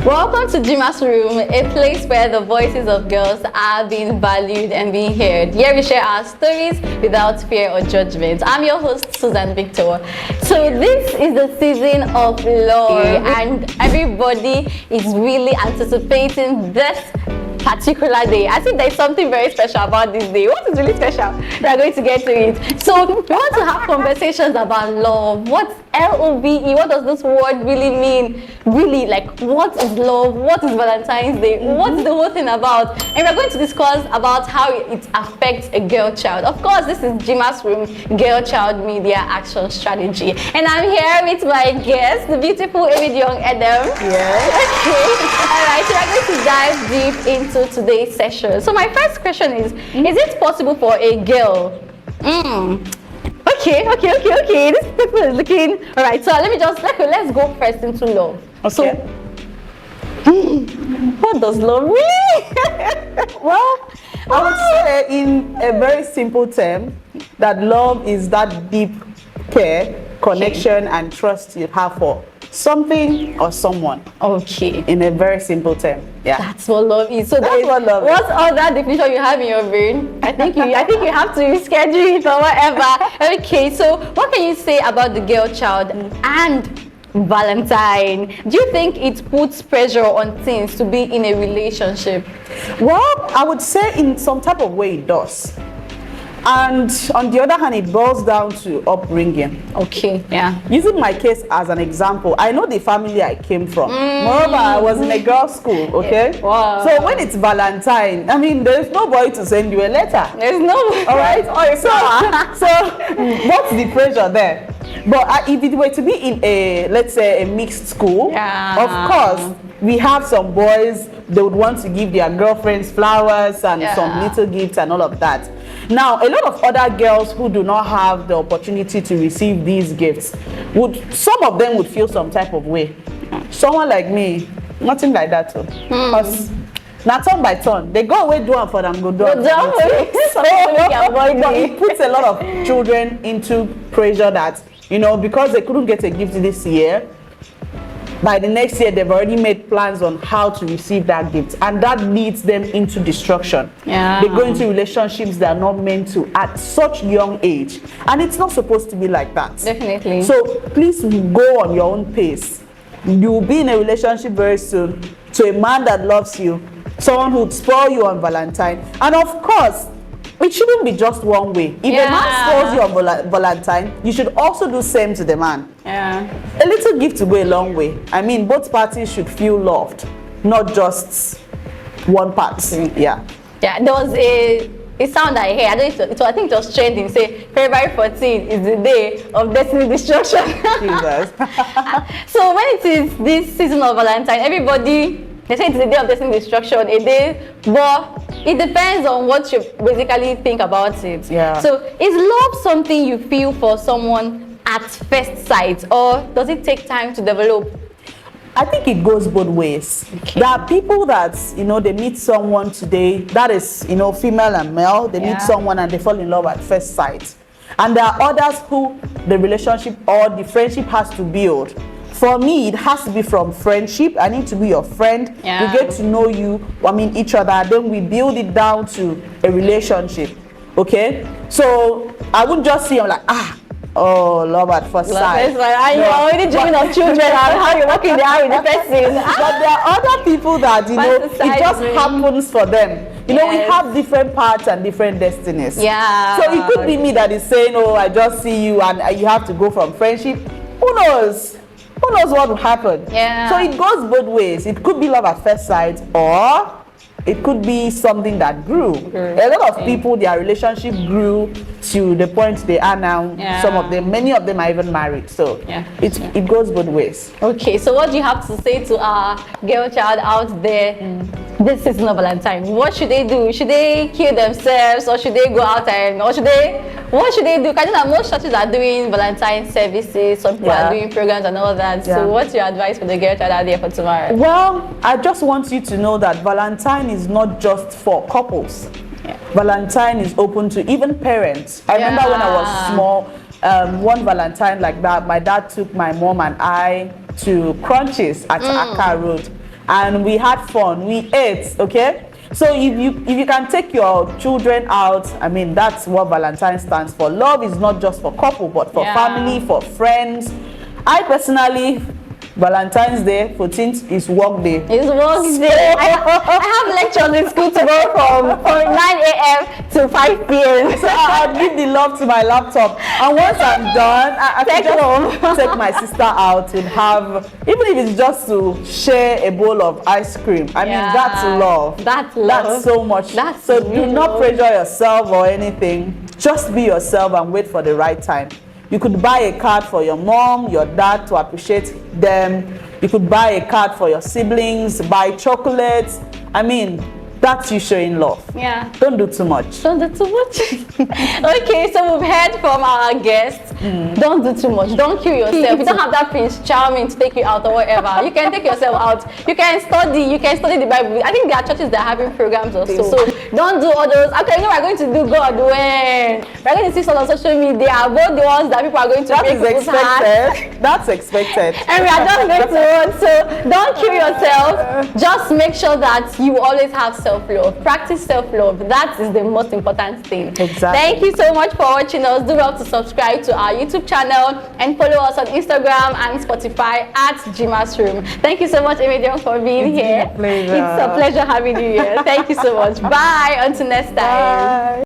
Welcome to Jima's Room, a place where the voices of girls are being valued and being heard. Here we share our stories without fear or judgment. I'm your host, Susan Victor. So this is the season of love, and everybody is really anticipating this particular day. I think there's something very special about this day. What is really special? We are going to get to it. So we want to have conversations about love. What's L-O-V-E? What does this word really mean? Really, like, what is love? What is Valentine's Day? What's the whole thing about? And we're going to discuss about how it affects a girl child. Of course, this is Jima's Room, Girl Child Media Action Strategy. And I'm here with my guest, the beautiful Emediong Edem. Yes. Okay. All right, so we're going to dive deep into today's session. So my first question is it possible for a girl? Okay. This people is looking. All right, so let's go first into love. Okay. So, what does love mean? Well, I would say in a very simple term that love is that deep care, connection, and trust you have for something or someone. Okay. In a very simple term. Yeah. That's what love is. So that's what love is. What other definition you have in your brain? I think you have to reschedule it or whatever. Okay, so what can you say about the girl child and Valentine? Do you think it puts pressure on teens to be in a relationship? Well, I would say in some type of way it does. And on the other hand, it boils down to upbringing. Okay, yeah. Using my case as an example, I know the family I came from. Moreover, I was in a girls' school, okay? Wow. So when it's Valentine, I mean, there's no boy to send you a letter. There's no. All right? So what's the pressure there? But if it were to be in a, let's say, a mixed school, yeah, of course, we have some boys, they would want to give their girlfriends flowers and some little gifts and all of that. Now, a lot of other girls who do not have the opportunity to receive these gifts, some of them would feel some type of way. Someone like me, nothing like that too. Because now turn by turn, they go away do one for them, go do one. But it puts a lot of children into pressure that, you know, because they couldn't get a gift this year, by the next year they've already made plans on how to receive that gift, and that leads them into destruction. They go into relationships that are not meant to at such young age, and it's not supposed to be like that. Definitely. So please go on your own pace. You'll be in a relationship very soon to a man that loves you, someone who'd spoil you on Valentine, and of course it shouldn't be just one way. If a man spoils you on Valentine, you should also do same to the man. A little gift to go a long way. I mean, both parties should feel loved, not just one part. Yeah, there was a sound I heard. I think it was trending. Say February 14th is the day of destiny destruction. Jesus. So when it is this season of Valentine, everybody, they say it's a day of destiny destruction, a day, but it depends on what you basically think about it. Yeah. So is love something you feel for someone at first sight, or does it take time to develop? I think it goes both ways. Okay. There are people that, you know, they meet someone today, that is, you know, female and male, they meet someone and they fall in love at first sight. And there are others who the relationship or the friendship has to build. For me, it has to be from friendship. I need to be your friend. We get to know you, each other. Then we build it down to a relationship. Okay? So I wouldn't just see, I'm like, love at first sight. You're already dreaming of children and how you're working there with the person. But there are other people that, you know, it just happens for them. You know, we have different paths and different destinies. Yeah. So it could be me that is saying, oh, I just see you and you have to go from friendship. Who knows? Who knows what will happen? Yeah. So it goes both ways. It could be love at first sight, or it could be something that grew. A lot of people, their relationship grew to the point they are now. Many of them are even married. So it goes both ways. Okay, so what do you have to say to our girl child out there this season of Valentine? What should they do? Should they kill themselves, or should they go out and, what should they do? Because most churches are doing Valentine services, some people are doing programs and all that. So what's your advice for the girl child out there for tomorrow? Well, I just want you to know that Valentine is not just for couples. Valentine is open to even parents. I remember when I was small, one Valentine like that, my dad took my mom and I to Crunches at Accra Road. and we had fun, we ate, okay? So if you can take your children out, I mean, that's what Valentine stands for. Love is not just for couple, but for family, for friends. I personally, Valentine's Day, 14th is work day. It's work day. I have lectures in school tomorrow from 9 a.m. to 5 p.m. So I'll give the love to my laptop. And once I'm done, I can just take my sister out and have, even if it's just to share a bowl of ice cream. I mean, that's love. That's love. That's so much. So do not pressure yourself or anything. Just be yourself and wait for the right time. You could buy a card for your mom, your dad to appreciate them. You could buy a card for your siblings, buy chocolates. I mean, that's you showing love. Yeah. Don't do too much. Don't do too much. Okay, so we've heard from our guests. Don't do too much. Don't kill yourself. You don't have that Prince Charming to take you out or whatever. You can take yourself out. You can study. You can study the Bible. I think there are churches that are having programs also. So don't do all those. Okay, you know we're going to do God when we're going to see some on social media. Both the ones that people are going to break people's hearts. That's expected. And we are just going to run. So don't kill yourself. Just make sure that you always have self-love. Practice self-love. That is the most important thing. Exactly. Thank you so much for watching us. Do well to subscribe to our YouTube channel and follow us on Instagram and Spotify at Jima's Room. Thank you so much, Emediong, for being here. It's a pleasure. It's a pleasure having you here. Thank you so much. Bye. Until next time. Bye.